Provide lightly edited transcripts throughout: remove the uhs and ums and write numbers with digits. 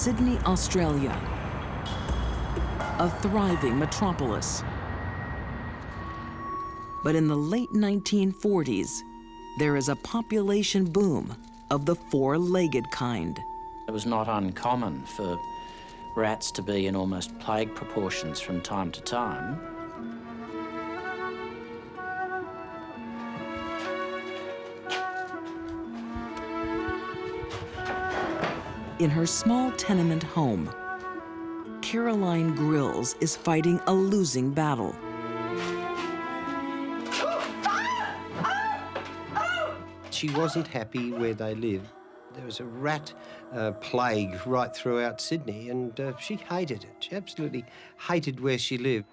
Sydney, Australia, a thriving metropolis. But in the late 1940s, there is a population boom of the four-legged kind. It was not uncommon for rats to be in almost plague proportions from time to time. In her small tenement home, Caroline Grills is fighting a losing battle. She wasn't happy where they lived. There was a rat plague right throughout Sydney, and she hated it. She absolutely hated where she lived.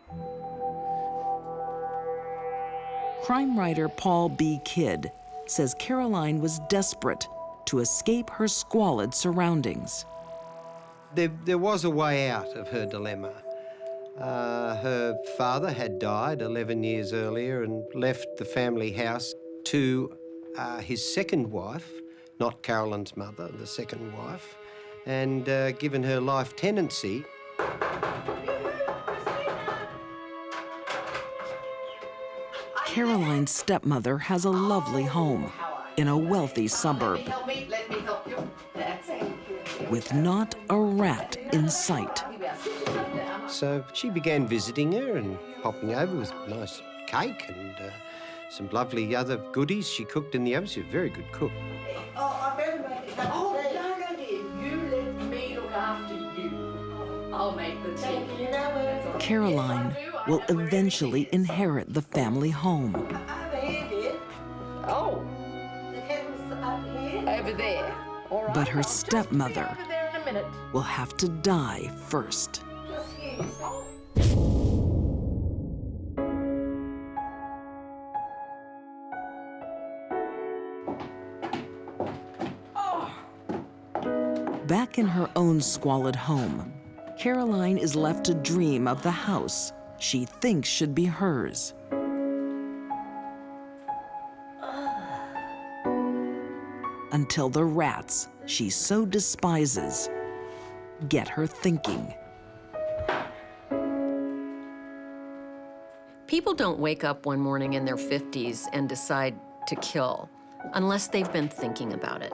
Crime writer Paul B. Kidd says Caroline was desperate to escape her squalid surroundings. There was a way out of her dilemma. Her father had died 11 years earlier and left the family house to his second wife, not Caroline's mother, the second wife, and given her life tenancy. Caroline's stepmother has a lovely home in a wealthy suburb with not a rat in sight. So she began visiting her and popping over with nice cake and some lovely other goodies she cooked in the oven. She was a very good cook. Oh, no, dear. You let me look after you. I'll make the tea. Caroline will eventually inherit the family home. Over here, dear. Oh. The kettle's up here. Over there. All right. But her stepmother Over there in a minute. will have to die first. Just here. Oh. Back in her own squalid home, Caroline is left to dream of the house she thinks should be hers. Until the rats she so despises get her thinking. People don't wake up one morning in their 50s and decide to kill unless they've been thinking about it.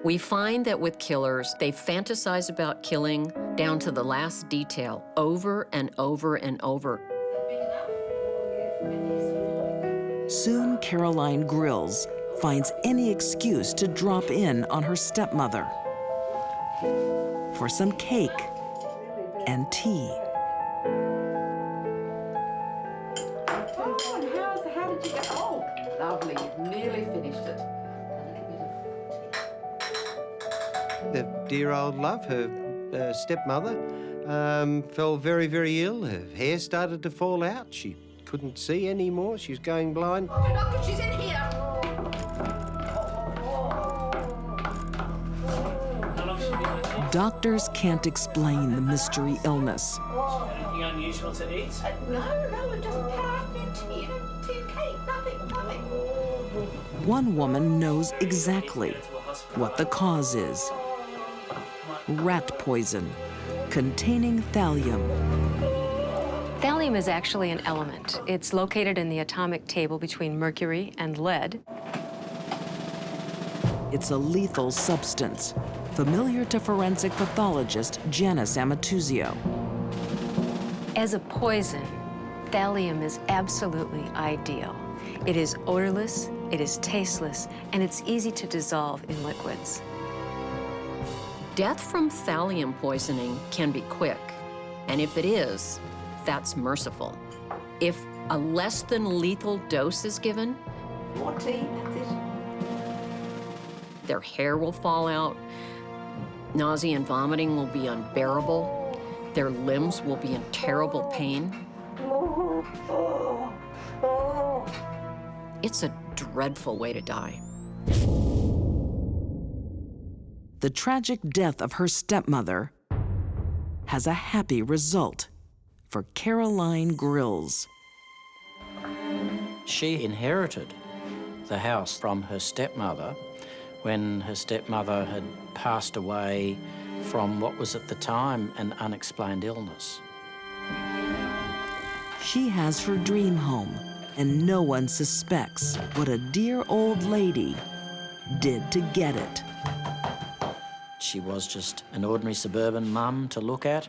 We find that with killers, they fantasize about killing down to the last detail over and over and over. Soon, Caroline Grills finds any excuse to drop in on her stepmother for some cake and tea. Oh, and how did you get? Oh, lovely. You've nearly finished it. The dear old love, her stepmother, fell very, very ill. Her hair started to fall out. She couldn't see anymore. She was going blind. Oh, doctor, she's in here. Doctors can't explain the mystery illness. Anything unusual to eat? No, it doesn't have any tea, tea and cake, nothing. One woman knows exactly what the cause is. Rat poison containing thallium. Thallium is actually an element. It's located in the atomic table between mercury and lead. It's a lethal substance, familiar to forensic pathologist Janis Amatuzio. As a poison, thallium is absolutely ideal. It is odorless, it is tasteless, and it's easy to dissolve in liquids. Death from thallium poisoning can be quick, and if it is, that's merciful. If a less than lethal dose is given, More tea, that's it. their hair will fall out, nausea and vomiting will be unbearable, their limbs will be in terrible pain. It's a dreadful way to die. The tragic death of her stepmother has a happy result for Caroline Grills. She inherited the house from her stepmother when her stepmother had passed away from what was at the time an unexplained illness. She has her dream home, and no one suspects what a dear old lady did to get it. She was just an ordinary suburban mum to look at,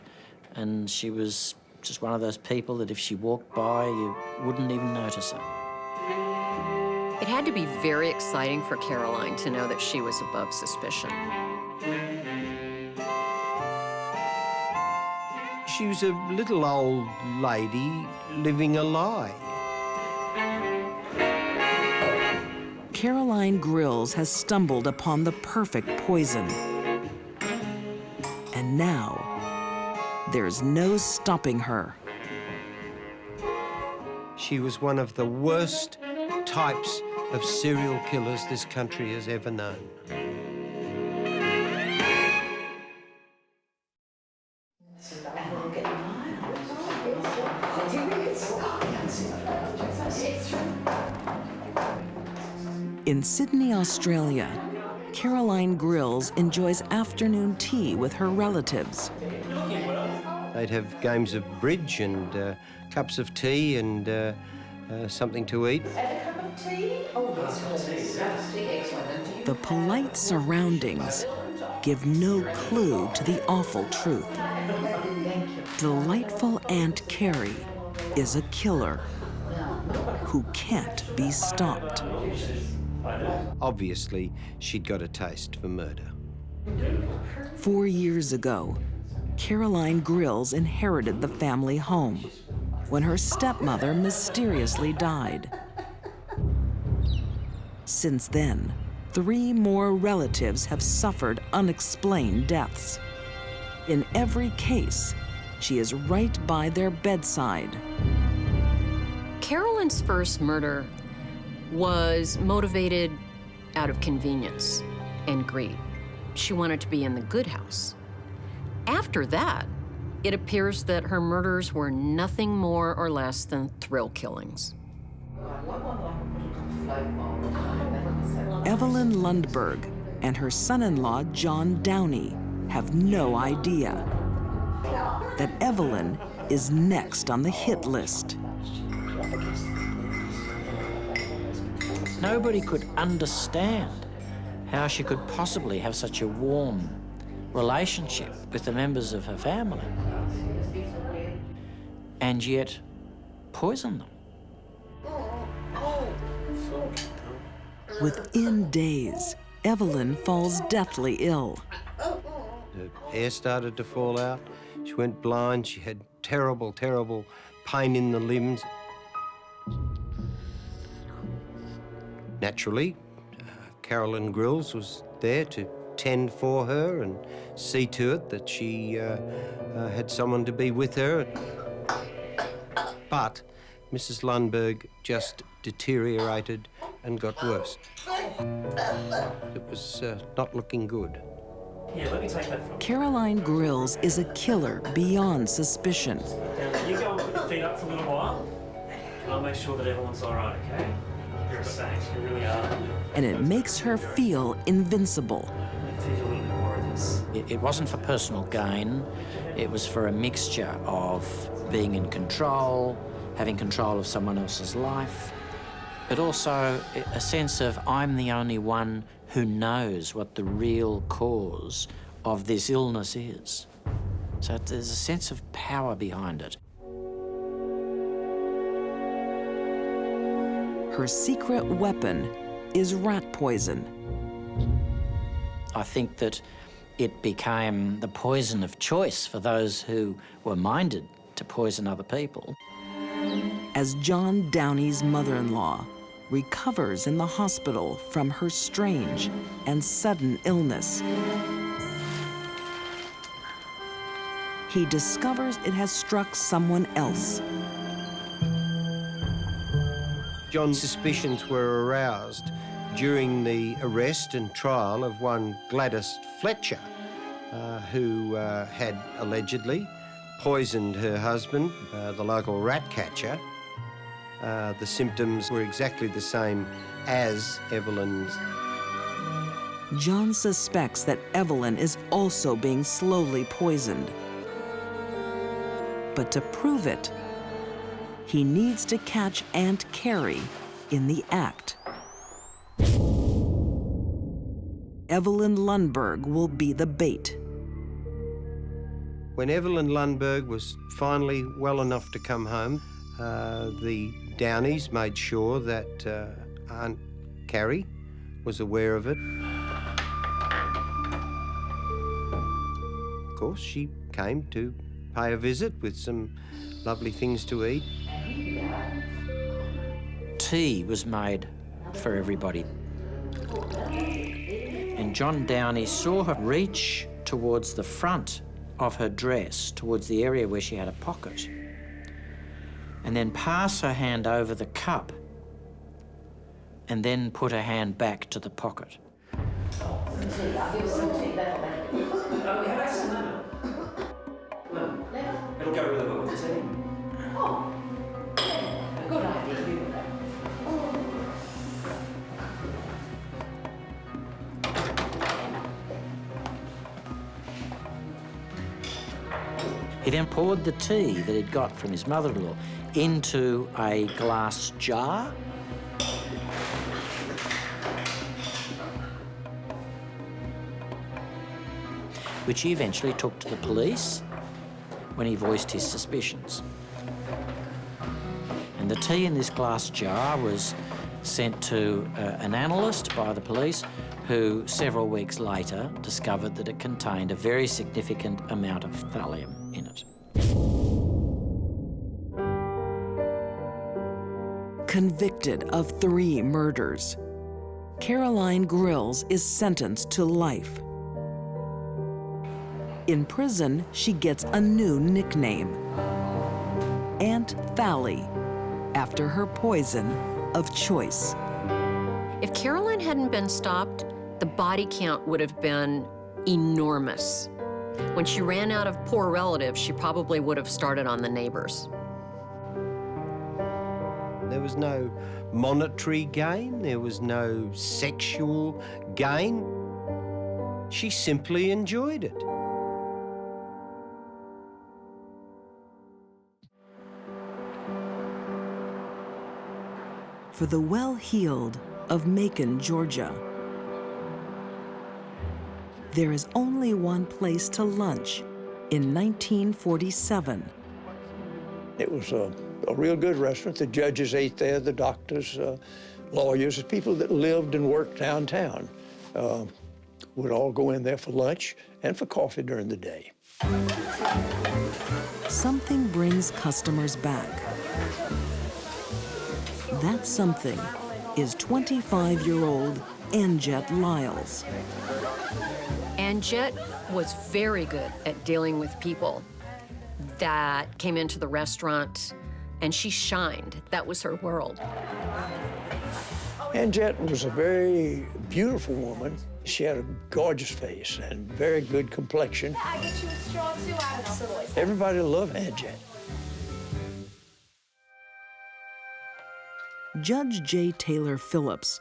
and she was just one of those people that if she walked by, you wouldn't even notice her. It had to be very exciting for Caroline to know that she was above suspicion. She was a little old lady living a lie. Caroline Grills has stumbled upon the perfect poison. And now, there's no stopping her. She was one of the worst types of serial killers this country has ever known. In Sydney, Australia, Caroline Grills enjoys afternoon tea with her relatives. They'd have games of bridge and cups of tea and something to eat. The polite surroundings give no clue to the awful truth. Delightful Aunt Carrie is a killer who can't be stopped. Obviously, she'd got a taste for murder. 4 years ago, Caroline Grills inherited the family home when her stepmother mysteriously died. Since then, 3 more relatives have suffered unexplained deaths. In every case, she is right by their bedside. Carolyn's first murder was motivated out of convenience and greed. She wanted to be in the good house. After that, it appears that her murders were nothing more or less than thrill killings. Evelyn Lundberg and her son-in-law, John Downey, have no idea that Evelyn is next on the hit list. Nobody could understand how she could possibly have such a warm relationship with the members of her family and yet poison them. Within days, Evelyn falls deathly ill. Her hair started to fall out. She went blind. She had terrible, terrible pain in the limbs. Naturally, Caroline Grills was there to tend for her and see to it that she had someone to be with her. But Mrs. Lundberg just deteriorated and got worse. It was not looking good. Yeah, let me take that from you. Caroline Grills is a killer beyond suspicion. Now, you go and put your feet up for a little while, and I'll make sure that everyone's all right, okay? You're a saint, you really are. And it makes her feel invincible. Let me teach you a little bit more of this. It wasn't for personal gain. It was for a mixture of being in control, having control of someone else's life, but also a sense of I'm the only one who knows what the real cause of this illness is. So there's a sense of power behind it. Her secret weapon is rat poison. I think that it became the poison of choice for those who were minded to poison other people. As John Downey's mother-in-law recovers in the hospital from her strange and sudden illness, he discovers it has struck someone else. John's suspicions were aroused during the arrest and trial of one Gladys Fletcher, who had allegedly poisoned her husband, the local rat catcher. The symptoms were exactly the same as Evelyn's. John suspects that Evelyn is also being slowly poisoned. But to prove it, he needs to catch Aunt Carrie in the act. Evelyn Lundberg will be the bait. When Evelyn Lundberg was finally well enough to come home, the Downies made sure that Aunt Carrie was aware of it. Of course, she came to pay a visit with some lovely things to eat. Tea was made for everybody. And John Downey saw her reach towards the front of her dress, towards the area where she had a pocket, and then pass her hand over the cup, and then put her hand back to the pocket. It'll go really well with the tea. Good idea. He then poured the tea that he'd got from his mother-in-law into a glass jar. Which he eventually took to the police when he voiced his suspicions. And the tea in this glass jar was sent to an analyst by the police, who several weeks later discovered that it contained a very significant amount of thallium in it. Convicted of 3 murders, Caroline Grills is sentenced to life. In prison, she gets a new nickname, Aunt Thally, after her poison of choice. If Caroline hadn't been stopped, the body count would have been enormous. When she ran out of poor relatives, she probably would have started on the neighbors. There was no monetary gain, there was no sexual gain. She simply enjoyed it. For the well-heeled of Macon, Georgia, there is only one place to lunch in 1947. It was a real good restaurant. The judges ate there, the doctors, lawyers, the people that lived and worked downtown would all go in there for lunch and for coffee during the day. Something brings customers back. That something is 25-year-old Anjet Lyles. Anjet was very good at dealing with people that came into the restaurant, and she shined. That was her world. Anjet was a very beautiful woman. She had a gorgeous face and very good complexion. I get you a straw too, absolutely. Everybody loved Anjet. Judge J. Taylor Phillips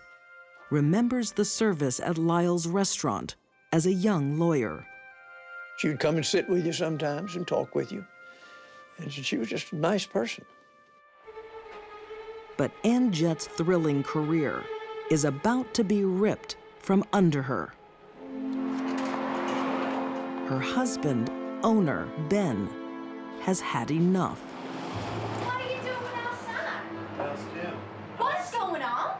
remembers the service at Lyle's restaurant as a young lawyer. She would come and sit with you sometimes and talk with you. And she was just a nice person. But Anjet's thrilling career is about to be ripped from under her. Her husband, owner Ben, has had enough. What are you doing outside? How's Kim? What is going on?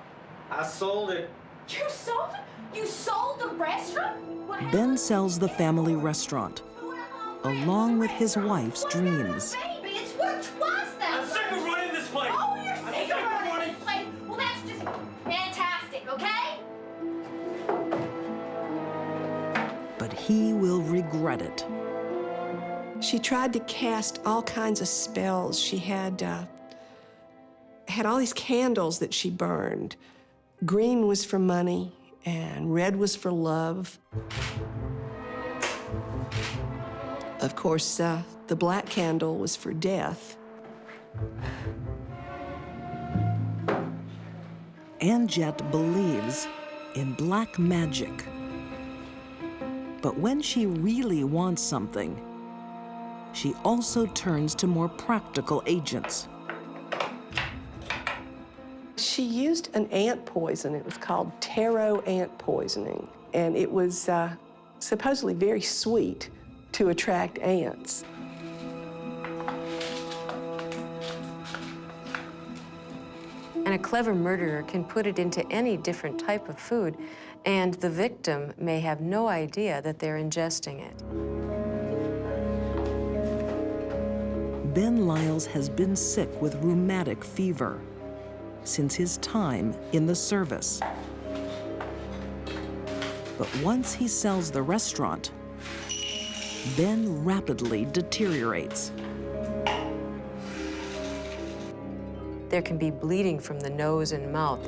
I sold it. You sold it? You sold the restaurant? What Ben sells the family restaurant, along with his wife's dreams. Baby, it's worth twice that. I'm sick of running this place. Oh, you're I'm sick sick of of running running. this place. Well, that's just fantastic, okay? But he will regret it. She tried to cast all kinds of spells. She had all these candles that she burned. Green was for money, and red was for love. Of course, the black candle was for death. Anjet believes in black magic. But when she really wants something, she also turns to more practical agents. She used an ant poison. It was called taro ant poisoning, and it was supposedly very sweet to attract ants. And a clever murderer can put it into any different type of food, and the victim may have no idea that they're ingesting it. Ben Lyles has been sick with rheumatic fever since his time in the service. But once he sells the restaurant, Ben rapidly deteriorates. There can be bleeding from the nose and mouth,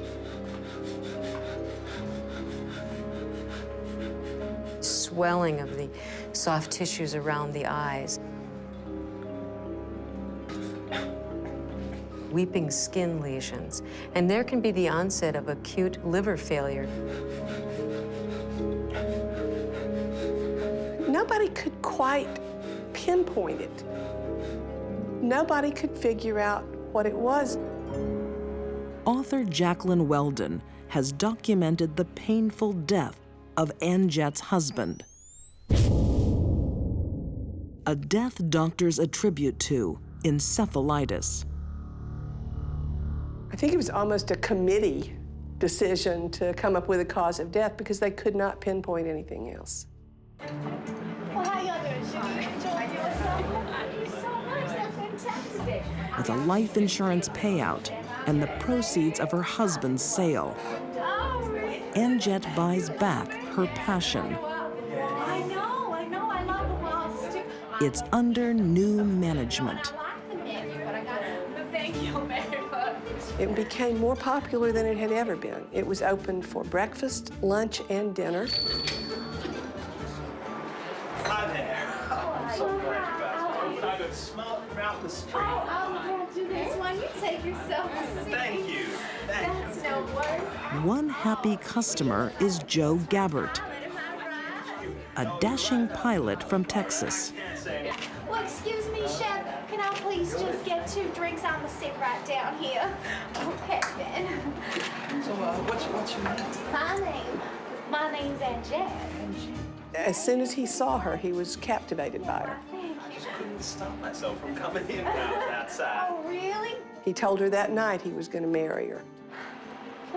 swelling of the soft tissues around the eyes, weeping skin lesions, and there can be the onset of acute liver failure. Nobody could quite pinpoint it. Nobody could figure out what it was. Author Jacqueline Weldon has documented the painful death of Ann Jett's husband. A death doctors attribute to encephalitis. I think it was almost a committee decision to come up with a cause of death because they could not pinpoint anything else. Well, how y'all doing? Should you enjoy yourself? Thank you so much. That's fantastic. With a life insurance payout and the proceeds of her husband's sale, Ann Jett buys back her passion. I know. I love the walls too. It's under new management. I like the menu, but I gotta thank you very much. It became more popular than it had ever been. It was open for breakfast, lunch, and dinner. Hi there. I'm so glad you guys are open. I could smell it throughout the street. I'll do this one. You take yourself a seat. Thank you. Thank you. That's no worries. One happy customer is Joe Gabbert, a dashing pilot from Texas. Well, excuse me, Chef. Can I please just get 2 drinks? I'm gonna sit right down here. Okay, then. So, what's your name? My name's Aunt Jett. As soon as he saw her, he was captivated by her. I couldn't stop myself from coming in when I was outside. Oh, really? He told her that night he was going to marry her.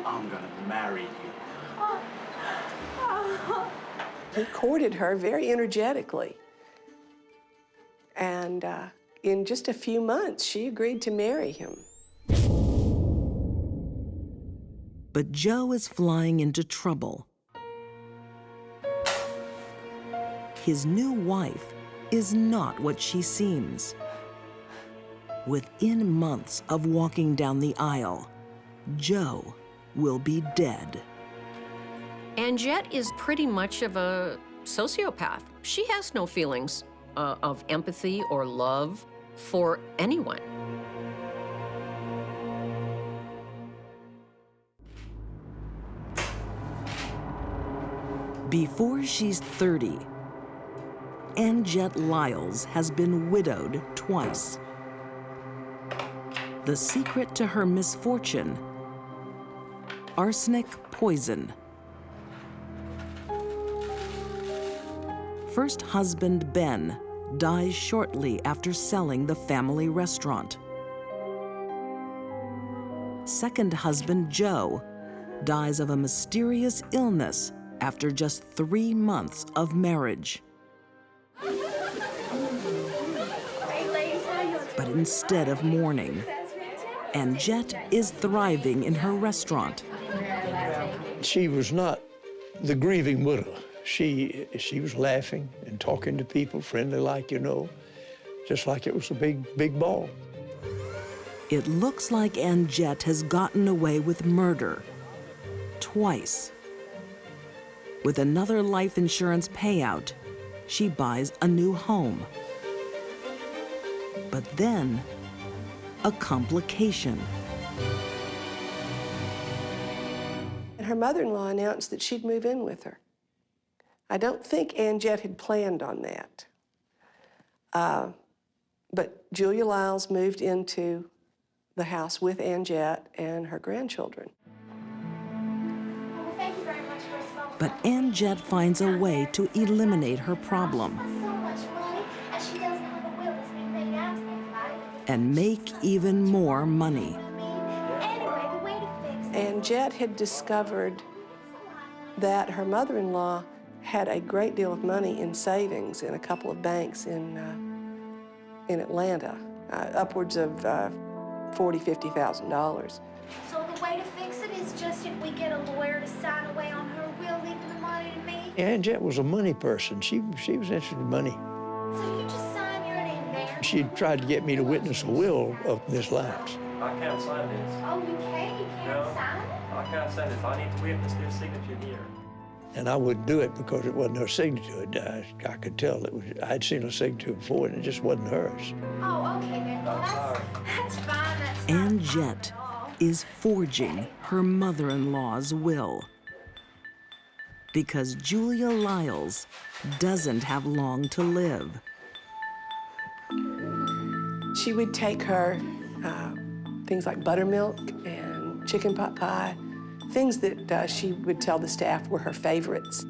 I'm gonna marry you. He courted her very energetically. And in just a few months, she agreed to marry him. But Joe is flying into trouble. His new wife is not what she seems. Within months of walking down the aisle, Joe will be dead. And Jett is pretty much of a sociopath. She has no feelings of empathy or love for anyone. Before she's 30, Ann Jett Lyles has been widowed twice. The secret to her misfortune: arsenic poison. First husband Ben dies shortly after selling the family restaurant. Second husband Joe dies of a mysterious illness after just 3 months of marriage. But instead of mourning, Ann Jett is thriving in her restaurant. She was not the grieving widow. She was laughing and talking to people, friendly like, you know, just like it was a big ball. It looks like Ann Jett has gotten away with murder twice. With another life insurance payout, she buys a new home. But then, a complication. And her mother-in-law announced that she'd move in with her. I don't think Aunt Jet had planned on that. But Julia Lyles moved into the house with Aunt Jet and her grandchildren. Well, thank you very much for a small. But Aunt Jet finds a way to eliminate her problem So much money, and she doesn't have a will that's being made out to anybody. and make even more money. Anyway, the way to fix it. Aunt Jet had discovered that her mother-in-law had a great deal of money in savings in a couple of banks in Atlanta, upwards of $40,000, $50,000. So the way to fix it is just if we get a lawyer to sign away on her will, leaving the money to me. Aunt Jet was a money person. She was interested in money. So you just sign your name there. She tried to get me to witness a will of Miss Lyles. I can't sign this. Oh, you can't? You can't No. sign it? I can't sign this. I need to witness their signature here. And I wouldn't do it because it wasn't her signature. I could tell it was. I'd seen her signature before, and it just wasn't hers. Oh, okay then. Well, that's fine. That's not Aunt a problem Jet at all. is forging her mother-in-law's will because Julia Lyles doesn't have long to live. She would take her things like buttermilk and chicken pot pie, things that she would tell the staff were her favorites.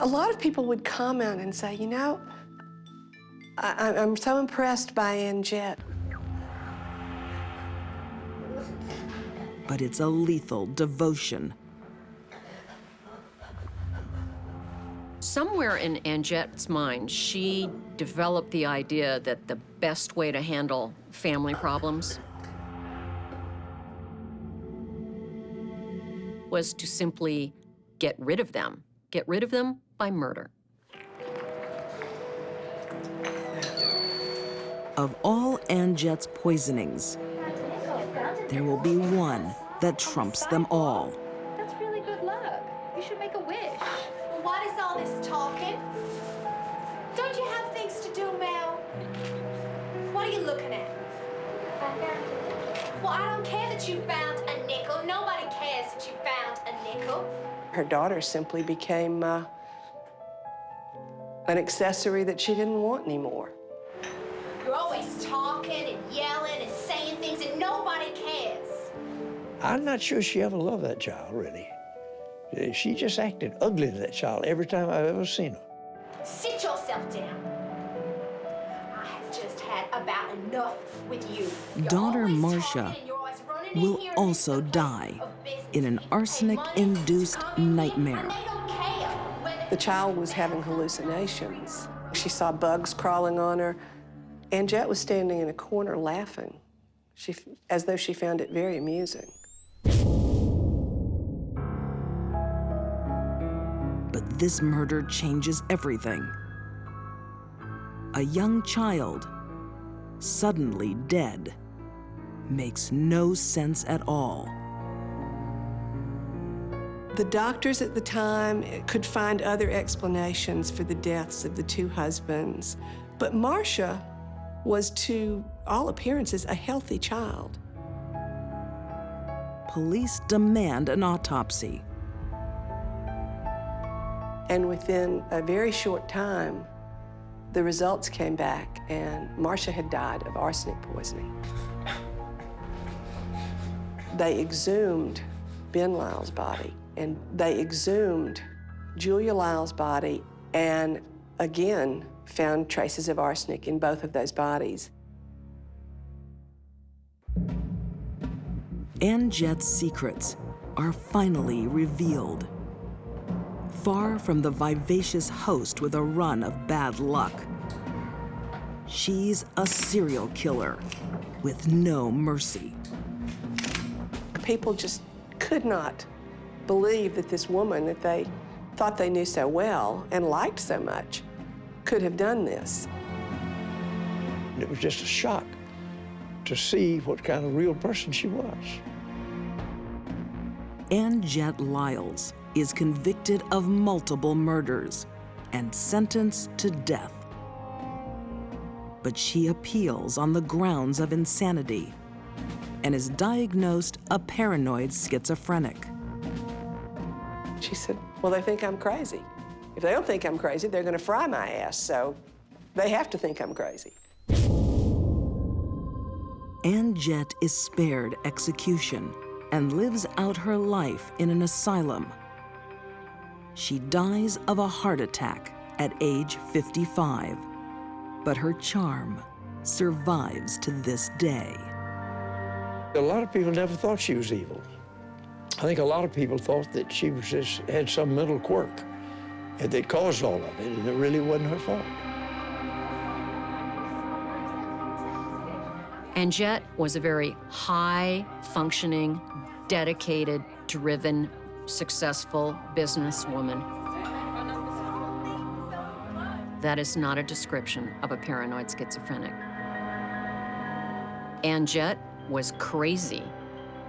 A lot of people would comment and say, you know, I'm so impressed by Aunt Jet. But it's a lethal devotion. Somewhere in Aunt Jet's mind, she developed the idea that the best way to handle family problems was to simply get rid of them. Get rid of them by murder. Of all Aunt Jet's poisonings, there will be one that trumps them all. That's really good luck. You should make a wish. Well, what is all this talking? Don't you have things to do, Mel? What are you looking at? Well, I don't care that you found a nickel. Nobody cares that you found a nickel. Her daughter simply became an accessory that she didn't want anymore. You're always talking and yelling and saying things, and nobody cares. I'm not sure she ever loved that child, really. She just acted ugly to that child every time I've ever seen her. Sit yourself down. I have just had about enough with you. You're Daughter always Marcia talking and you're always running in will here and also it's a place die of business. in an You pay money arsenic-induced to come in here, nightmare. and they don't care whether The child was having hallucinations. She saw bugs crawling on her. Aunt Jet was standing in a corner laughing, as though she found it very amusing. But this murder changes everything. A young child, suddenly dead, makes no sense at all. The doctors at the time could find other explanations for the deaths of the two husbands, but Marcia was, to all appearances, a healthy child. Police demand an autopsy. And within a very short time, the results came back, and Marcia had died of arsenic poisoning. They exhumed Ben Lyle's body, and they exhumed Julia Lyle's body, and again found traces of arsenic in both of those bodies. Aunt Jet's secrets are finally revealed. Far from the vivacious host with a run of bad luck, she's a serial killer with no mercy. People just could not believe that this woman that they thought they knew so well and liked so much could have done this. It was just a shock to see what kind of real person she was. Aunt Jet Lyles is convicted of multiple murders and sentenced to death. But she appeals on the grounds of insanity and is diagnosed a paranoid schizophrenic. She said, well, they think I'm crazy. If they don't think I'm crazy, they're going to fry my ass, so they have to think I'm crazy. Ann Jett is spared execution and lives out her life in an asylum. She dies of a heart attack at age 55, but her charm survives to this day. A lot of people never thought she was evil. I think a lot of people thought that she was just had some mental quirk and that caused all of it, and it really wasn't her fault. And Jett was a very high-functioning, dedicated, driven, successful businesswoman. That is not a description of a paranoid schizophrenic. Ann Jett was crazy,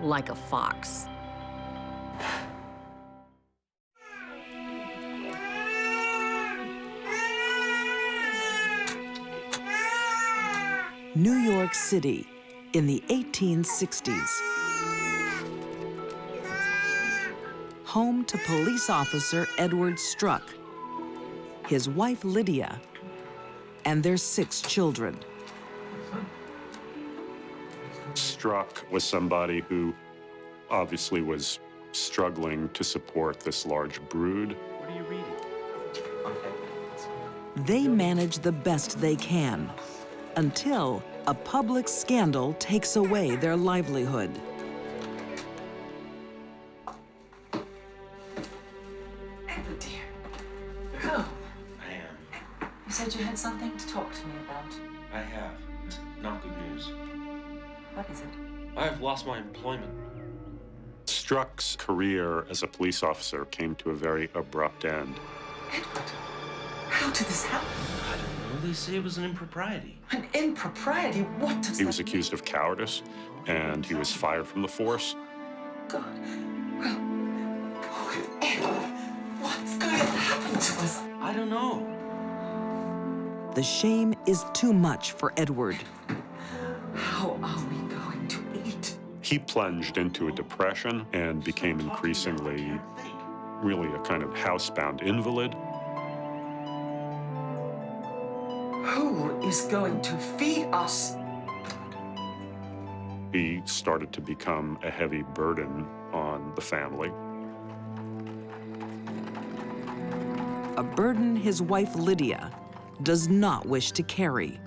like a fox. New York City in the 1860s. Home to police officer Edward Struck, his wife Lydia, and their 6 children. Struck was somebody who obviously was struggling to support this large brood. What are you reading? They manage the best they can until a public scandal takes away their livelihood. Edward, dear. Oh. I am. You said you had something to talk to me about. I have. It's not good news. What is it? I have lost my employment. Struck's career as a police officer came to a very abrupt end. Edward, how did this happen? I don't know. They say it was an impropriety. An impropriety? What does He was that accused of cowardice, and he was fired from the force. God. Well, Edward, what's going to happen to us? I don't know. The shame is too much for Edward. How are we going to eat? He plunged into a depression and became increasingly really a kind of housebound invalid. Who is going to feed us? He started to become a heavy burden on the family. A burden his wife Lydia does not wish to carry.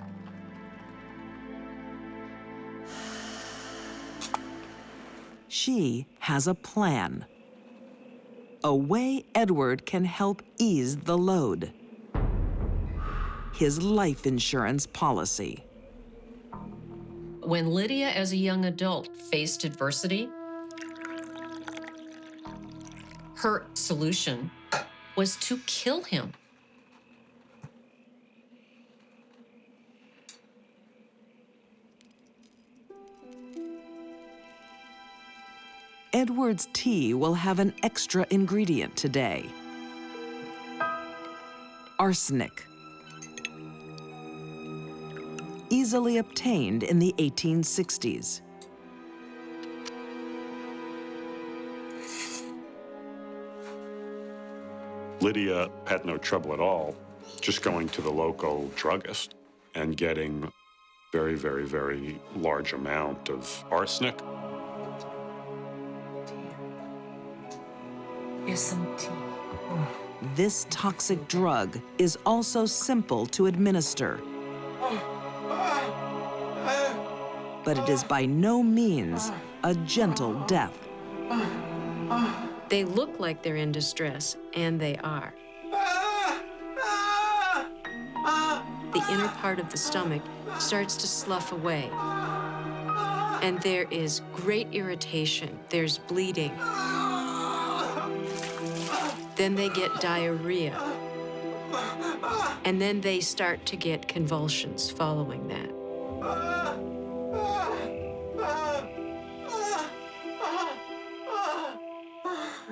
She has a plan. A way Edward can help ease the load. His life insurance policy. When Lydia, as a young adult, faced adversity, her solution was to kill him. Edward's tea will have an extra ingredient today. Arsenic. Easily obtained in the 1860s. Lydia had no trouble at all just going to the local druggist and getting very, very, very large amount of arsenic. Here's some tea. This toxic drug is also simple to administer. But it is by no means a gentle death. They look like they're in distress, and they are. The inner part of the stomach starts to slough away. And there is great irritation. There's bleeding. Then they get diarrhea. And then they start to get convulsions following that.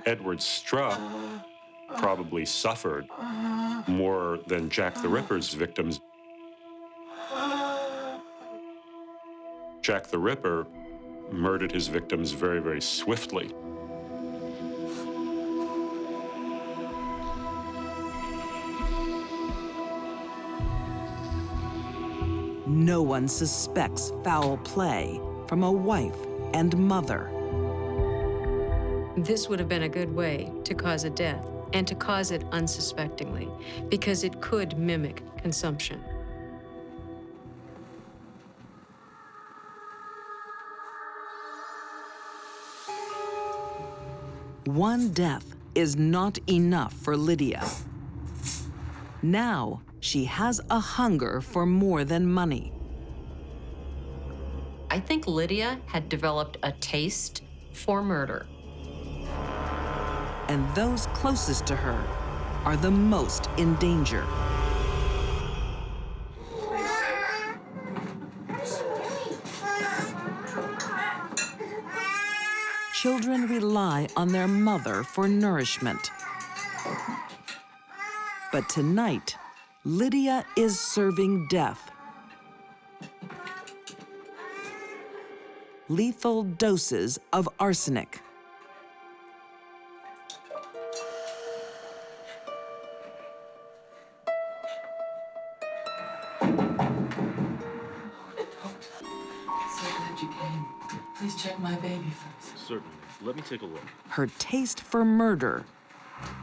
Edward Struck probably suffered more than Jack the Ripper's victims. Jack the Ripper murdered his victims very, very swiftly. No one suspects foul play from a wife and mother. This would have been a good way to cause a death, and to cause it unsuspectingly, because it could mimic consumption. One death is not enough for Lydia. Now, she has a hunger for more than money. I think Lydia had developed a taste for murder. And those closest to her are the most in danger. Children rely on their mother for nourishment. But tonight, Lydia is serving death. Lethal doses of arsenic. So glad you came. Please check my baby first. Certainly. Let me take a look. Her taste for murder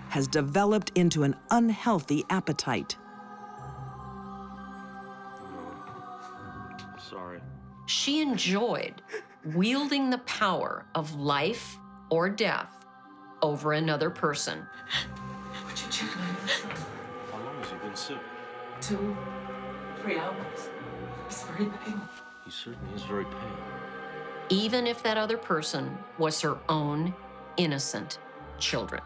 has developed into an unhealthy appetite. Sorry. She enjoyed wielding the power of life or death over another person. Would you check my son? How long has he been sick? 2, 3 hours. He's very pale. He certainly is very pale. Even if that other person was her own innocent children.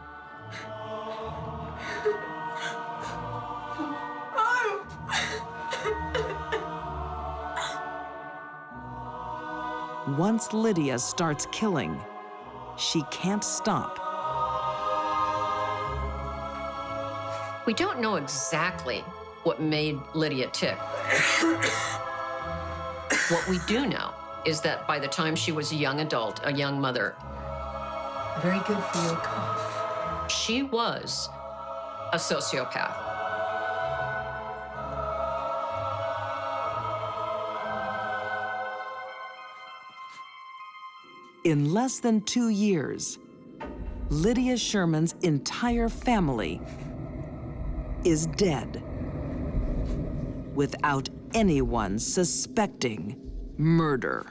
Once Lydia starts killing, she can't stop. We don't know exactly what made Lydia tick. What we do know is that by the time she was a young adult, a young mother, Very good for your cough. she was a sociopath. In less than 2 years, Lydia Sherman's entire family is dead without anyone suspecting murder.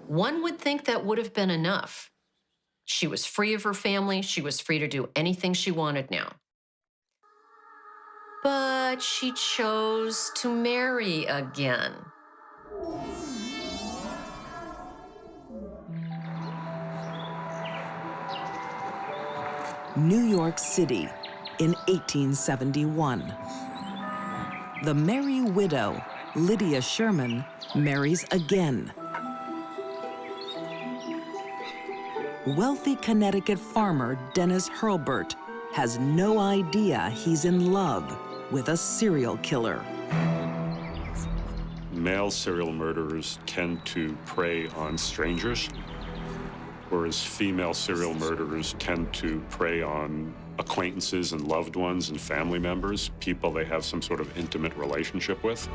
One would think that would have been enough. She was free of her family. She was free to do anything she wanted now. But she chose to marry again. New York City in 1871. The merry widow, Lydia Sherman, marries again. Wealthy Connecticut farmer Dennis Hurlburt has no idea he's in love with a serial killer. Male serial murderers tend to prey on strangers, whereas female serial murderers tend to prey on acquaintances and loved ones and family members, people they have some sort of intimate relationship with.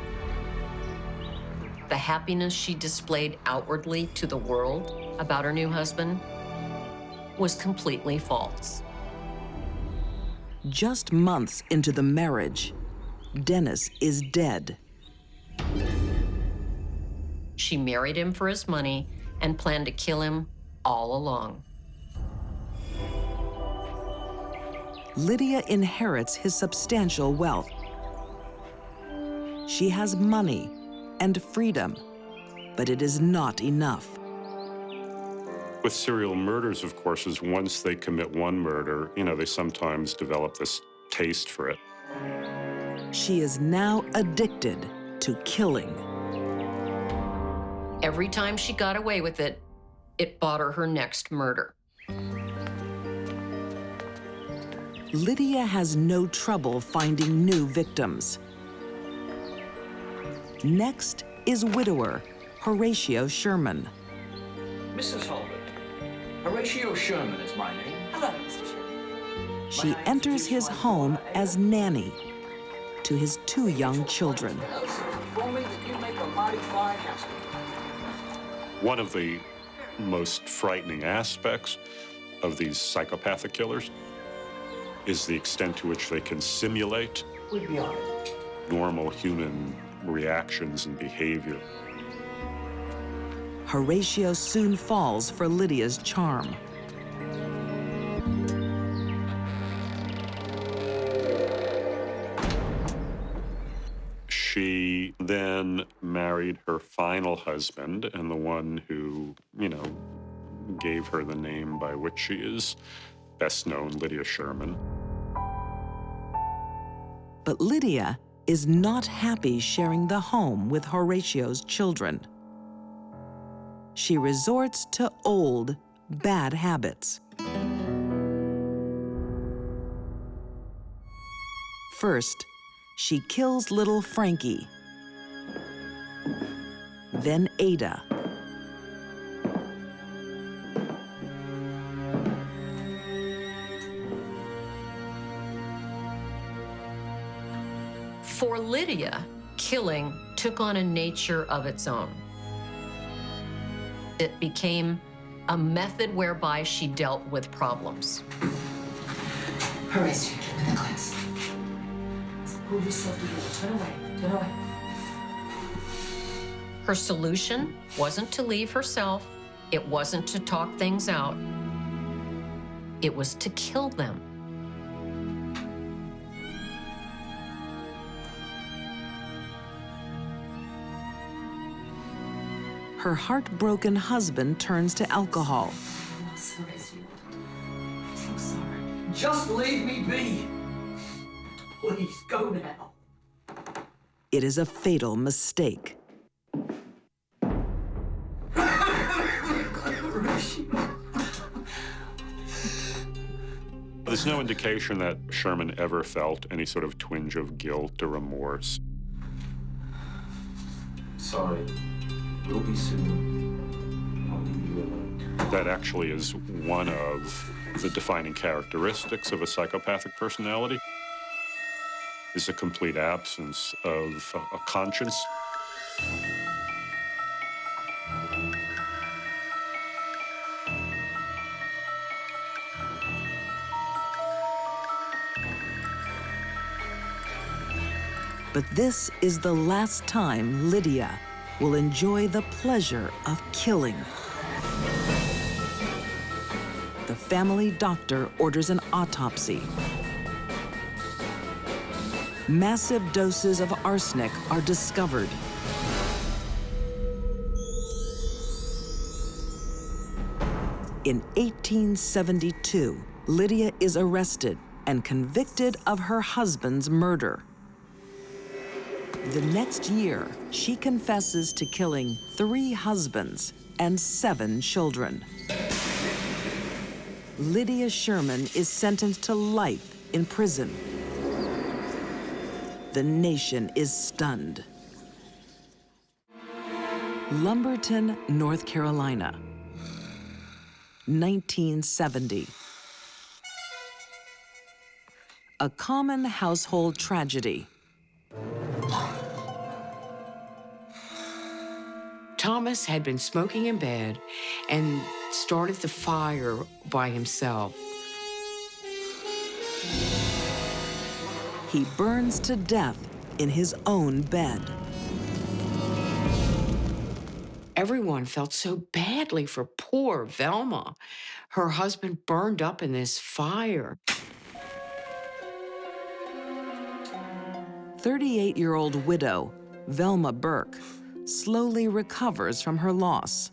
The happiness she displayed outwardly to the world about her new husband was completely false. Just months into the marriage, Dennis is dead. She married him for his money and planned to kill him all along. Lydia inherits his substantial wealth. She has money and freedom, but it is not enough. With serial murders, of course, is once they commit one murder, they sometimes develop this taste for it. She is now addicted to killing. Every time she got away with it, it bought her next murder. Lydia has no trouble finding new victims. Next is widower Horatio Sherman. Mrs. Holbert, Horatio Sherman is my name. Hello, Mr. Sherman. she enters his home as nanny to his 2 young children. One of the most frightening aspects of these psychopathic killers is the extent to which they can simulate normal human reactions and behavior. Horatio soon falls for Lydia's charm. She then married her final husband, and the one who, gave her the name by which she is best known, Lydia Sherman. But Lydia is not happy sharing the home with Horatio's children. She resorts to old, bad habits. First, she kills little Frankie, then Ada, For Lydia, killing took on a nature of its own. It became a method whereby she dealt with problems. Horatio, give me the glass. Pull yourself together. Turn away. Turn away. Her solution wasn't to leave herself. It wasn't to talk things out. It was to kill them. her heartbroken husband turns to alcohol. I'm sorry. Just leave me be. Please, go now. It is a fatal mistake. There's no indication that Sherman ever felt any sort of twinge of guilt or remorse. Sorry. We'll be soon. I'll leave you alone. That actually is one of the defining characteristics of a psychopathic personality, is a complete absence of a conscience. But this is the last time Lydia will enjoy the pleasure of killing. The family doctor orders an autopsy. Massive doses of arsenic are discovered. In 1872, Lydia is arrested and convicted of her husband's murder. The next year, she confesses to killing 3 husbands and 7 children. Lydia Sherman is sentenced to life in prison. The nation is stunned. Lumberton, North Carolina, 1970. A common household tragedy. Thomas had been smoking in bed and started the fire by himself. He burns to death in his own bed. Everyone felt so badly for poor Velma. Her husband burned up in this fire. 38-year-old widow, Velma Burke, slowly recovers from her loss.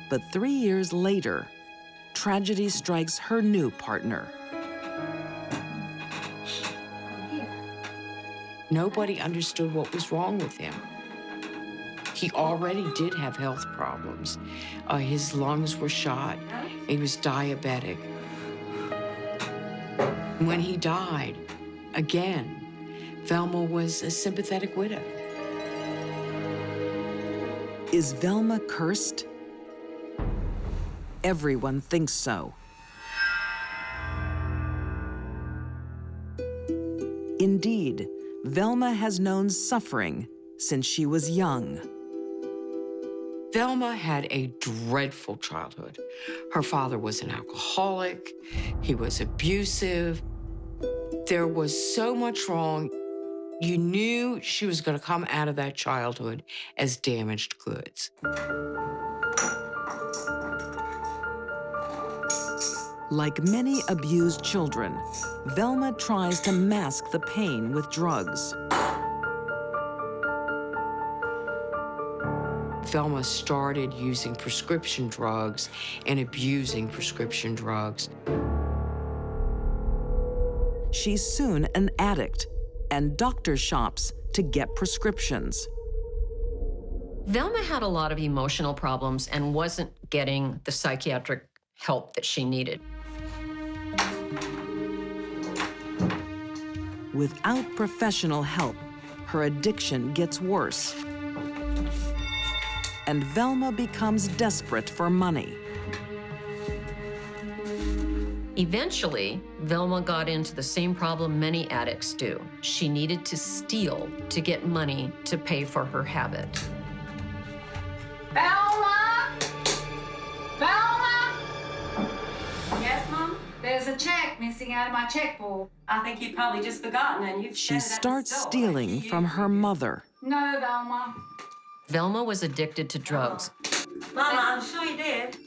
But 3 years later, tragedy strikes her new partner. Nobody understood what was wrong with him. He already did have health problems. His lungs were shot. He was diabetic. When he died, again, Velma was a sympathetic widow. Is Velma cursed? everyone thinks so. Indeed, Velma has known suffering since she was young. Velma had a dreadful childhood. Her father was an alcoholic. He was abusive. There was so much wrong. You knew she was going to come out of that childhood as damaged goods. Like many abused children, Velma tries to mask the pain with drugs. Velma started using prescription drugs and abusing prescription drugs. She's soon an addict, and doctor shops to get prescriptions. Velma had a lot of emotional problems and wasn't getting the psychiatric help that she needed. Without professional help, her addiction gets worse. And Velma becomes desperate for money. Eventually, Velma got into the same problem many addicts do. She needed to steal to get money to pay for her habit. Velma! Velma! Yes, Mom? There's a check missing out of my checkbook. I think you've probably just forgotten and you've She starts stealing from her mother. No, Velma. Velma was addicted to drugs. Mama, I'm sure you did.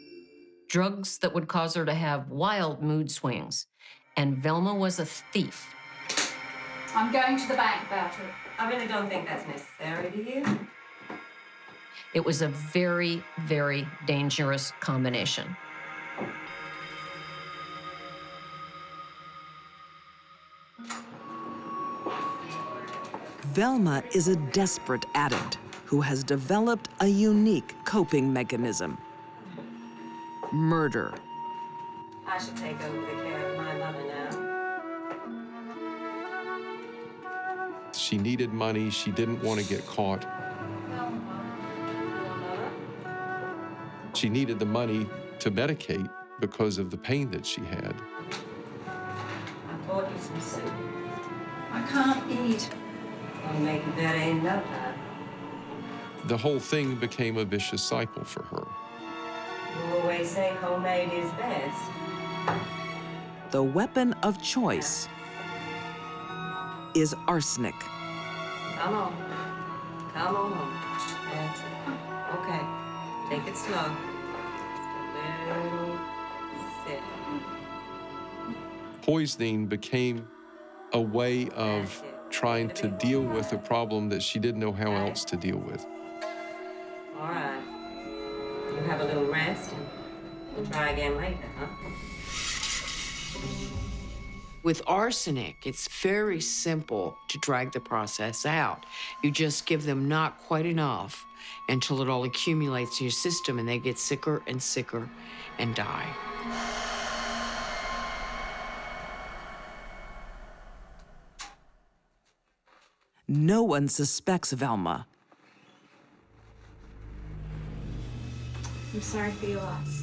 Drugs that would cause her to have wild mood swings. And Velma was a thief. I'm going to the bank about it. I really don't think that's necessary, do you? It was a very, very dangerous combination. Velma is a desperate addict who has developed a unique coping mechanism: murder. I should take over the care of my mother now. She needed money. She didn't want to get caught. She needed the money to medicate because of the pain that she had. I bought you some soup. I can't eat. I'll make you better in no time. The whole thing became a vicious cycle for her. You always say homemade is best. The weapon of choice is arsenic. Come on. Come on home. That's it. Okay. Take it slow. Just a little sip. Poisoning became a way of trying to deal with a problem that she didn't know how else to deal with. All right. You have a little rest and we'll try again later, huh? With arsenic, it's very simple to drag the process out. You just give them not quite enough until it all accumulates in your system and they get sicker and sicker and die. No one suspects Velma. I'm sorry for your loss.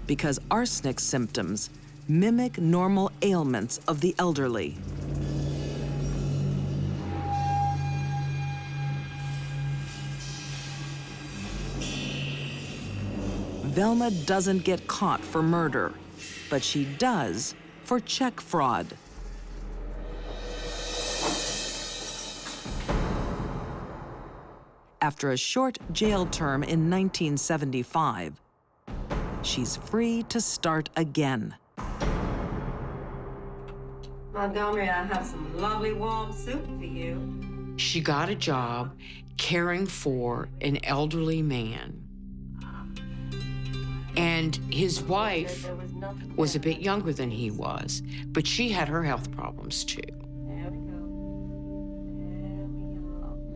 Because arsenic symptoms mimic normal ailments of the elderly. Velma doesn't get caught for murder, but she does for check fraud. After a short jail term in 1975, she's free to start again. Montgomery, I have some lovely warm soup for you. She got a job caring for an elderly man. And his wife was a bit younger than he was, but she had her health problems too.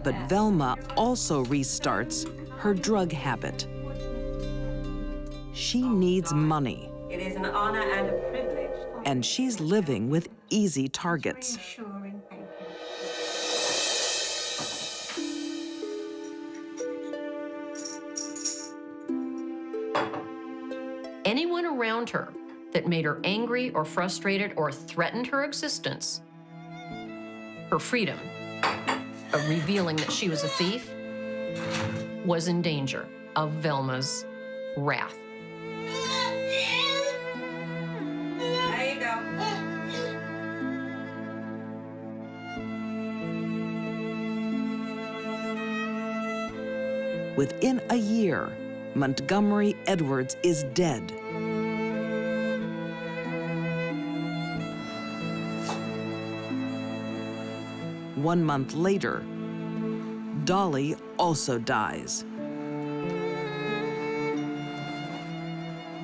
But Velma also restarts her drug habit. She needs money. It is an honor and a privilege. And she's living with easy targets. Reassuring, thank you. Anyone around her that made her angry or frustrated or threatened her existence, her freedom of revealing that she was a thief, was in danger of Velma's wrath. There you go. Within a year, Montgomery Edwards is dead. One month later, Dolly also dies.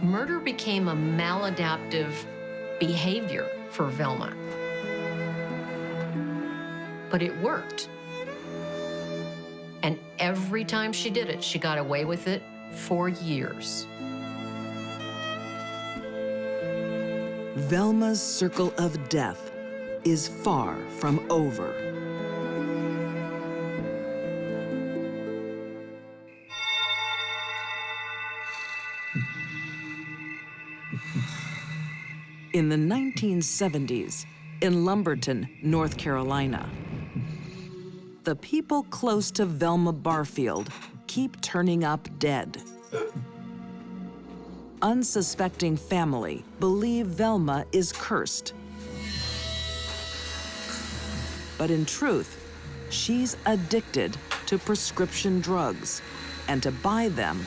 Murder became a maladaptive behavior for Velma. But it worked. And every time she did it, she got away with it for years. Velma's circle of death is far from over. In the 1970s, in Lumberton, North Carolina, the people close to Velma Barfield keep turning up dead. Unsuspecting family believe Velma is cursed. But in truth, she's addicted to prescription drugs, and to buy them,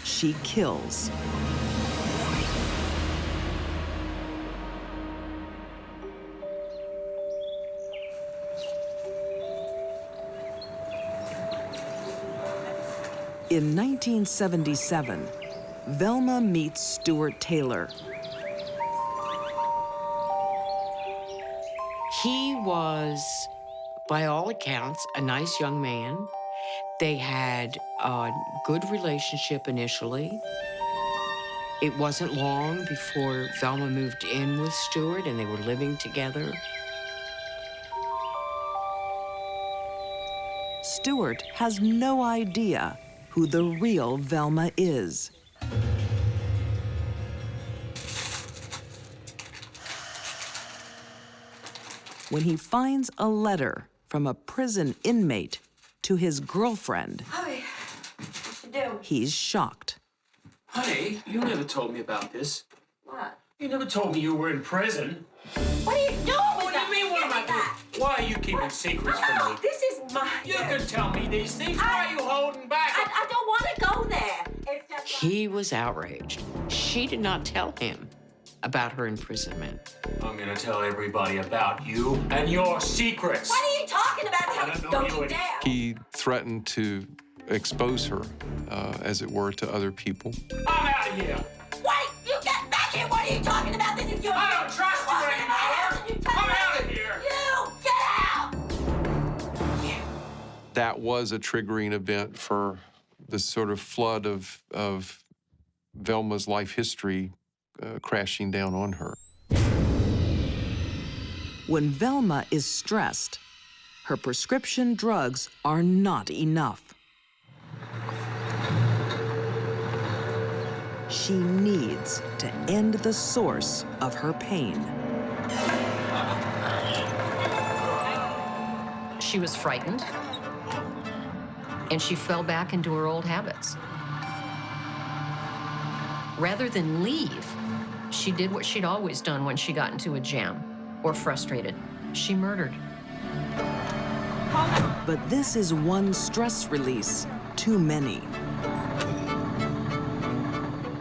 she kills. In 1977, Velma meets Stuart Taylor. He was, by all accounts, a nice young man. They had a good relationship initially. It wasn't long before Velma moved in with Stuart and they were living together. Stuart has no idea who the real Velma is. When he finds a letter from a prison inmate to his girlfriend, Honey, what you do? he's shocked. Honey, you never told me about this. What? You never told me you were in prison. What are you doing? What do you mean, what am I doing? Why are you keeping secrets from me? This is my... You can tell me these things. Why are you holding back? I don't want to go there. It's just... He was outraged. She did not tell him about her imprisonment. I'm gonna tell everybody about you and your secrets. What are you talking about? I don't know you you dare. He threatened to expose her, as it were, to other people. I'm out of here. Wait, you get back here. What are you talking about? This is your... I don't trust you anymore. I'm out of here. You, get out! That was a triggering event for the sort of flood of Velma's life history crashing down on her. When Velma is stressed, her prescription drugs are not enough. She needs to end the source of her pain. She was frightened, and she fell back into her old habits. Rather than leave, she did what she'd always done when she got into a jam or frustrated. She murdered. But this is one stress release too many.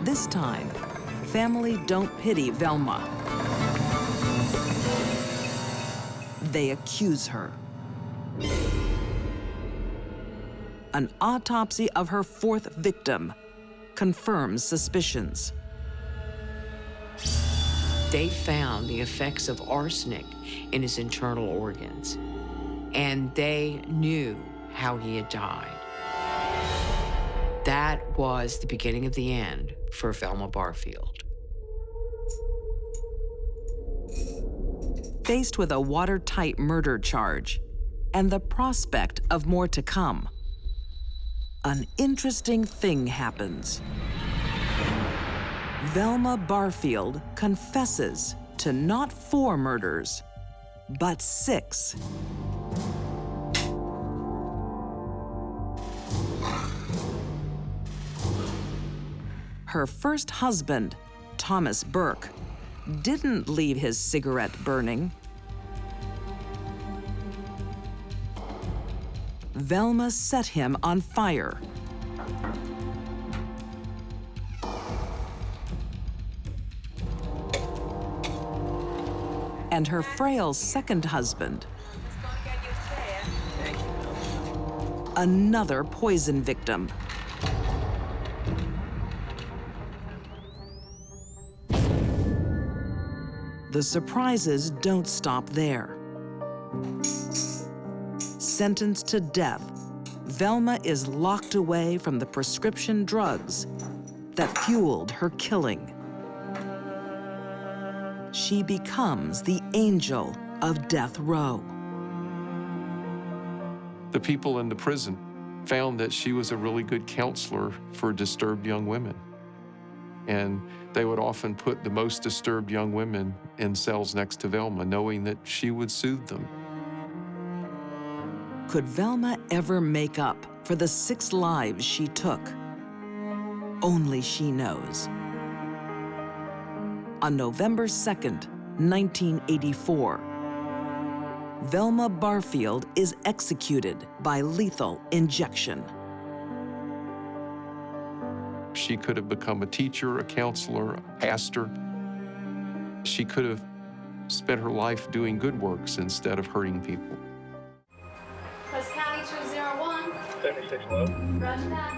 This time, family don't pity Velma. They accuse her. An autopsy of her fourth victim confirms suspicions. They found the effects of arsenic in his internal organs, and they knew how he had died. That was the beginning of the end for Velma Barfield. Faced with a watertight murder charge and the prospect of more to come, an interesting thing happens. Velma Barfield confesses to not 4 murders, but 6. Her first husband, Thomas Burke, didn't leave his cigarette burning. Velma set him on fire. And her frail second husband, another poison victim. The surprises don't stop there. Sentenced to death, Velma is locked away from the prescription drugs that fueled her killing. She becomes the angel of death row. The people in the prison found that she was a really good counselor for disturbed young women. And they would often put the most disturbed young women in cells next to Velma, knowing that she would soothe them. Could Velma ever make up for the 6 lives she took? Only she knows. On November 2nd, 1984, Velma Barfield is executed by lethal injection. She could have become a teacher, a counselor, a pastor. She could have spent her life doing good works instead of hurting people. Press County 201. Roger that.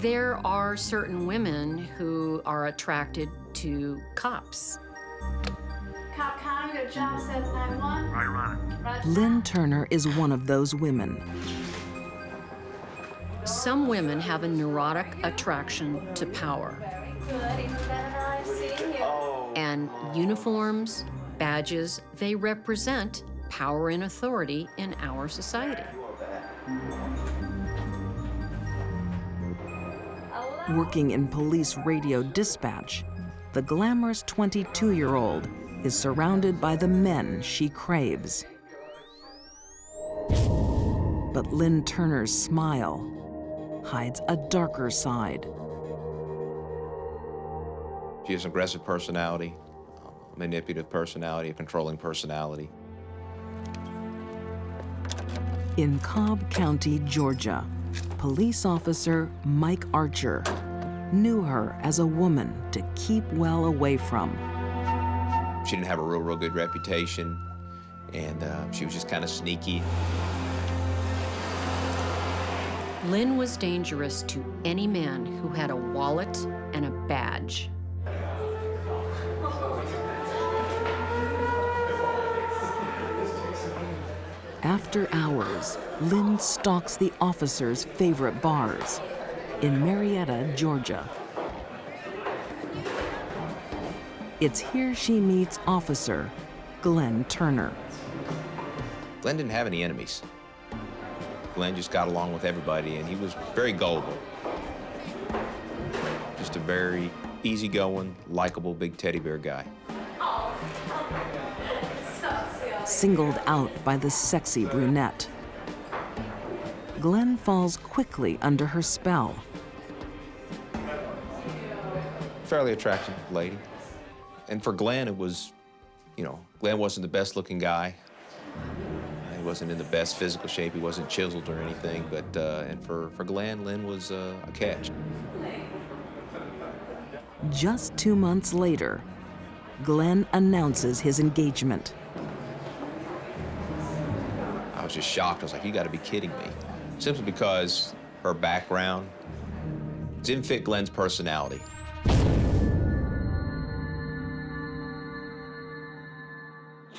There are certain women who are attracted to cops. Cop County, go to job 791. Right, Ron. Roger. Lynn Turner is one of those women. Some women have a neurotic attraction to power. Good, even better than I see you. And uniforms, badges, they represent power and authority in our society. Working in police radio dispatch, the glamorous 22-year-old is surrounded by the men she craves. But Lynn Turner's smile hides a darker side. She has an aggressive personality, a manipulative personality, a controlling personality. In Cobb County, Georgia, police officer Mike Archer knew her as a woman to keep well away from. She didn't have a real good reputation, and she was just kind of sneaky. Lynn was dangerous to any man who had a wallet and a badge. After hours, Lynn stalks the officer's favorite bars in Marietta, Georgia. It's here she meets Officer Glenn Turner. Glenn didn't have any enemies. Glenn just got along with everybody, and he was very gullible. Just a very easygoing, likable, big teddy bear guy. Singled out by the sexy brunette, Glenn falls quickly under her spell. Fairly attractive lady. And for Glenn, it was, Glenn wasn't the best looking guy. He wasn't in the best physical shape. He wasn't chiseled or anything, but, and for Glenn, Lynn was a catch. Just 2 months later, Glenn announces his engagement. I was just shocked. I was like, you gotta be kidding me. Simply because her background didn't fit Glenn's personality.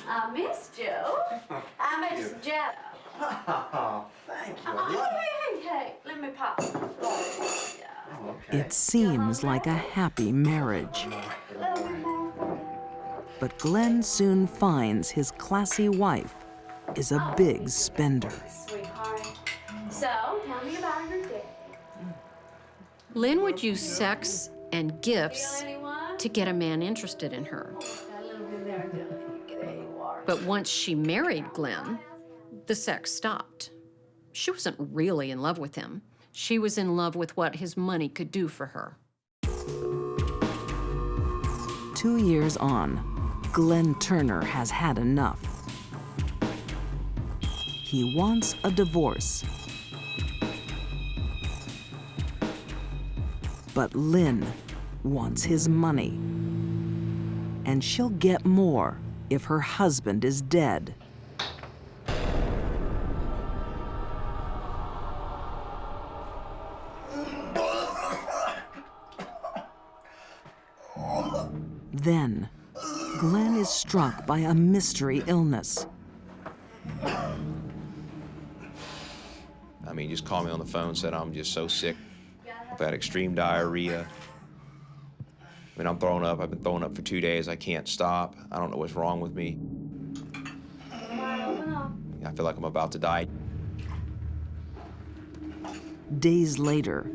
I missed you. I missed Jeff. Oh, thank you. Hey, let me pop. It seems like a happy marriage. But Glenn soon finds his classy wife is a big spender. Sweetheart. So, tell me about your day. Lynn would use sex and gifts to get a man interested in her. But once she married Glenn, the sex stopped. She wasn't really in love with him. She was in love with what his money could do for her. 2 years on, Glenn Turner has had enough. He wants a divorce. But Lynn wants his money. And she'll get more if her husband is dead. Then, Glenn is struck by a mystery illness. I mean, he just called me on the phone, said, I'm just so sick. I've had extreme diarrhea. I mean, I'm throwing up. I've been throwing up for 2 days. I can't stop. I don't know what's wrong with me. I feel like I'm about to die. Days later,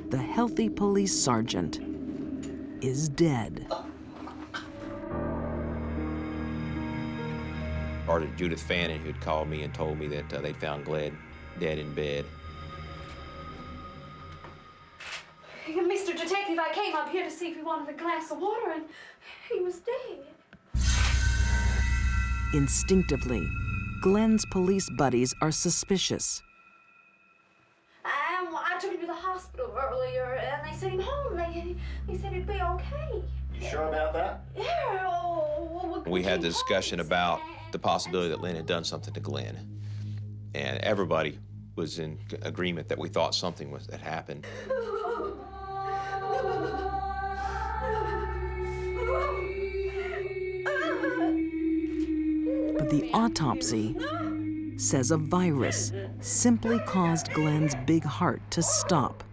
the healthy police sergeant is dead. Sergeant Judith Fannin, who had called me and told me that they'd found Glenn dead in bed. Mr. Detective, I came up here to see if you wanted a glass of water, and he was dead. Instinctively, Glenn's police buddies are suspicious. I took him to the hospital earlier, and they sent him home. They said he'd be okay. You sure about that? Yeah. We had the discussion about the possibility that Lynn had done something to Glenn. And everybody was in agreement that we thought something had happened. But the autopsy says a virus simply caused Glenn's big heart to stop.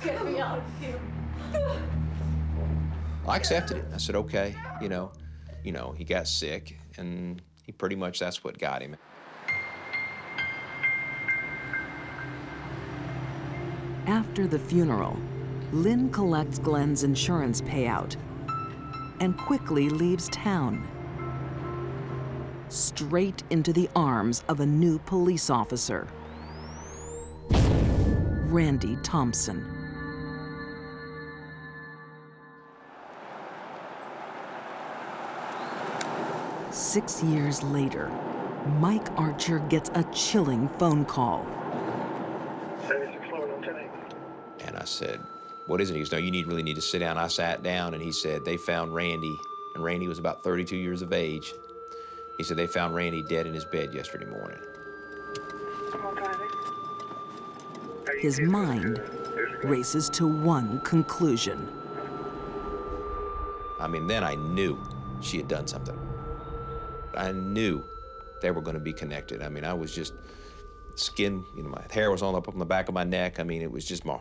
Get me out of here. I accepted it. I said, okay, you know, he got sick, and he pretty much, that's what got him. After the funeral, Lynn collects Glenn's insurance payout and quickly leaves town, straight into the arms of a new police officer, Randy Thompson. Six years later, Mike Archer gets a chilling phone call. 76 floor, Lieutenant. And I said, what is it? He goes, no, you really need to sit down. I sat down, and he said, they found Randy, and Randy was about 32 years of age. He said, they found Randy dead in his bed yesterday morning. His mind races to one conclusion. I mean, then I knew she had done something. I knew they were going to be connected. I mean, I was just skin, my hair was all up on the back of my neck. I mean, it was just my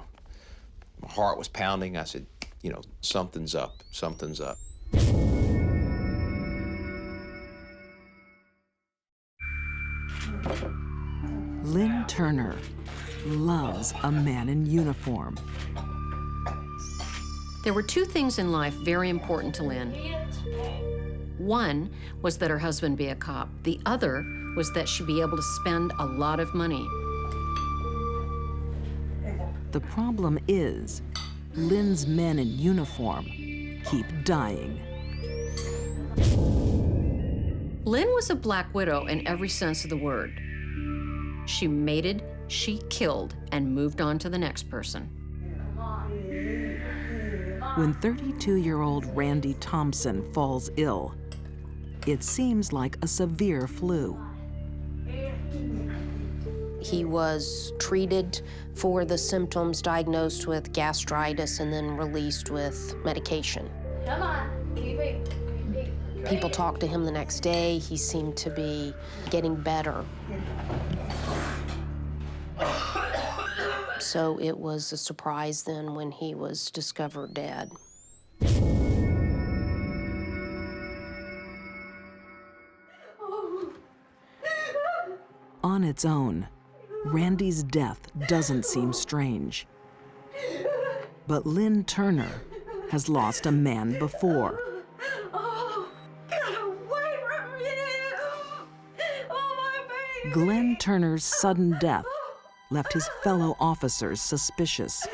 heart was pounding. I said, something's up, something's up. Lynn Turner loves a man in uniform. There were two things in life very important to Lynn. One was that her husband be a cop. The other was that she be able to spend a lot of money. The problem is, Lynn's men in uniform keep dying. Lynn was a black widow in every sense of the word. She mated, she killed, and moved on to the next person. When 32-year-old Randy Thompson falls ill, it seems like a severe flu. He was treated for the symptoms, diagnosed with gastritis, and then released with medication. Come on, keep it. People talked to him the next day. He seemed to be getting better. So it was a surprise then when he was discovered dead. On its own, Randy's death doesn't seem strange. But Lynn Turner has lost a man before. Oh, get away from me! Oh, my baby! Glenn Turner's sudden death left his fellow officers suspicious.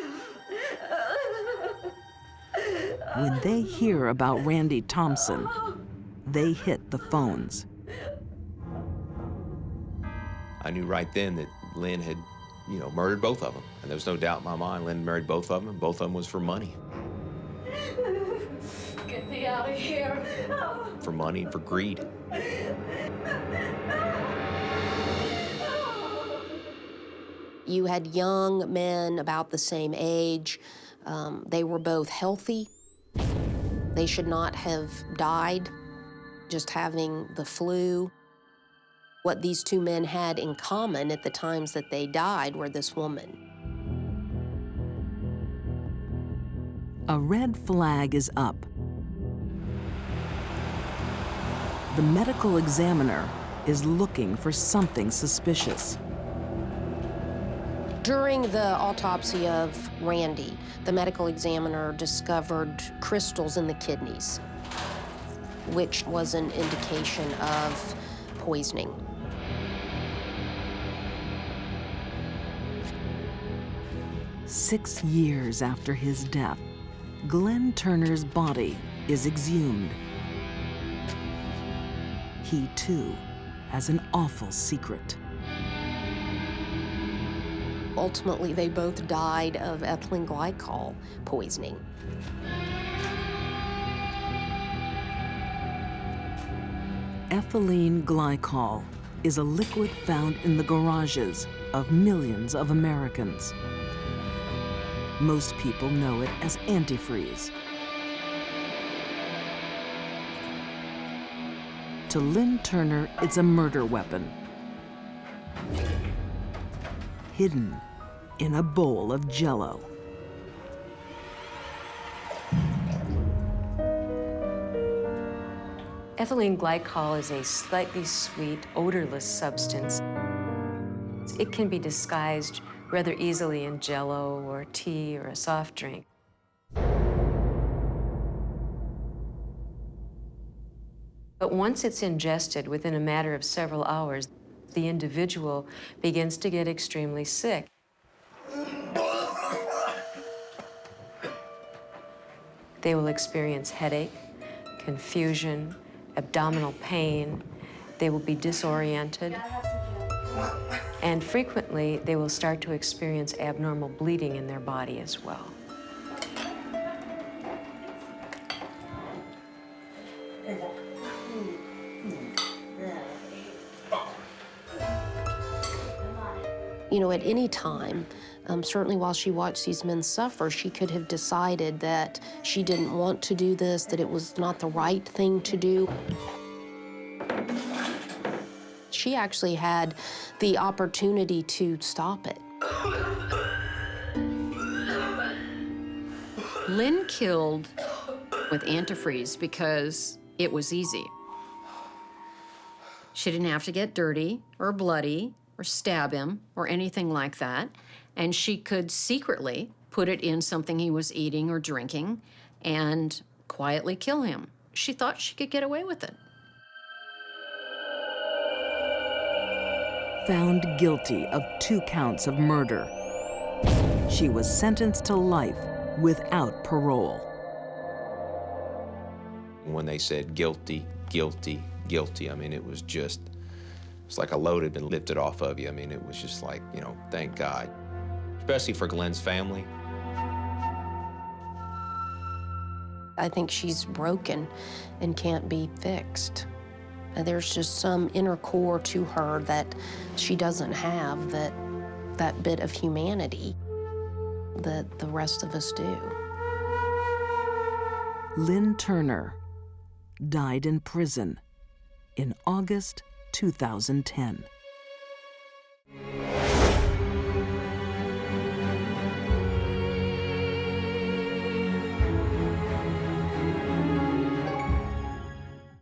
When they hear about Randy Thompson, they hit the phones. I knew right then that Lynn had, murdered both of them. And there was no doubt in my mind Lynn married both of them, and both of them was for money. Get me out of here. For money and for greed. You had young men about the same age. They were both healthy. They should not have died just having the flu. What these two men had in common at the times that they died were this woman. A red flag is up. The medical examiner is looking for something suspicious. During the autopsy of Randy, the medical examiner discovered crystals in the kidneys, which was an indication of poisoning. "6 years after his death, Glenn Turner's body is exhumed. He, too, has an awful secret. Ultimately, they both died of ethylene glycol poisoning. Ethylene glycol is a liquid found in the garages of millions of Americans. Most people know it as antifreeze. To Lynn Turner, it's a murder weapon, hidden in a bowl of Jell-O. Ethylene glycol is a slightly sweet, odorless substance. It can be disguised rather easily in Jell-O or tea or a soft drink. But once it's ingested, within a matter of several hours, the individual begins to get extremely sick. They will experience headache, confusion, abdominal pain. They will be disoriented. And frequently, they will start to experience abnormal bleeding in their body as well. You know, at any time, certainly while she watched these men suffer, she could have decided that she didn't want to do this, that it was not the right thing to do. She actually had the opportunity to stop it. Lynn killed with antifreeze because it was easy. She didn't have to get dirty or bloody or stab him or anything like that. And she could secretly put it in something he was eating or drinking and quietly kill him. She thought she could get away with it. Found guilty of 2 counts of murder, she was sentenced to life without parole. When they said guilty, guilty, guilty, I mean, it was like a load had been lifted off of you. I mean, it was just like, thank God. Especially for Glenn's family. I think she's broken and can't be fixed. And there's just some inner core to her that she doesn't have, that bit of humanity that the rest of us do. Lynn Turner died in prison in August 2010.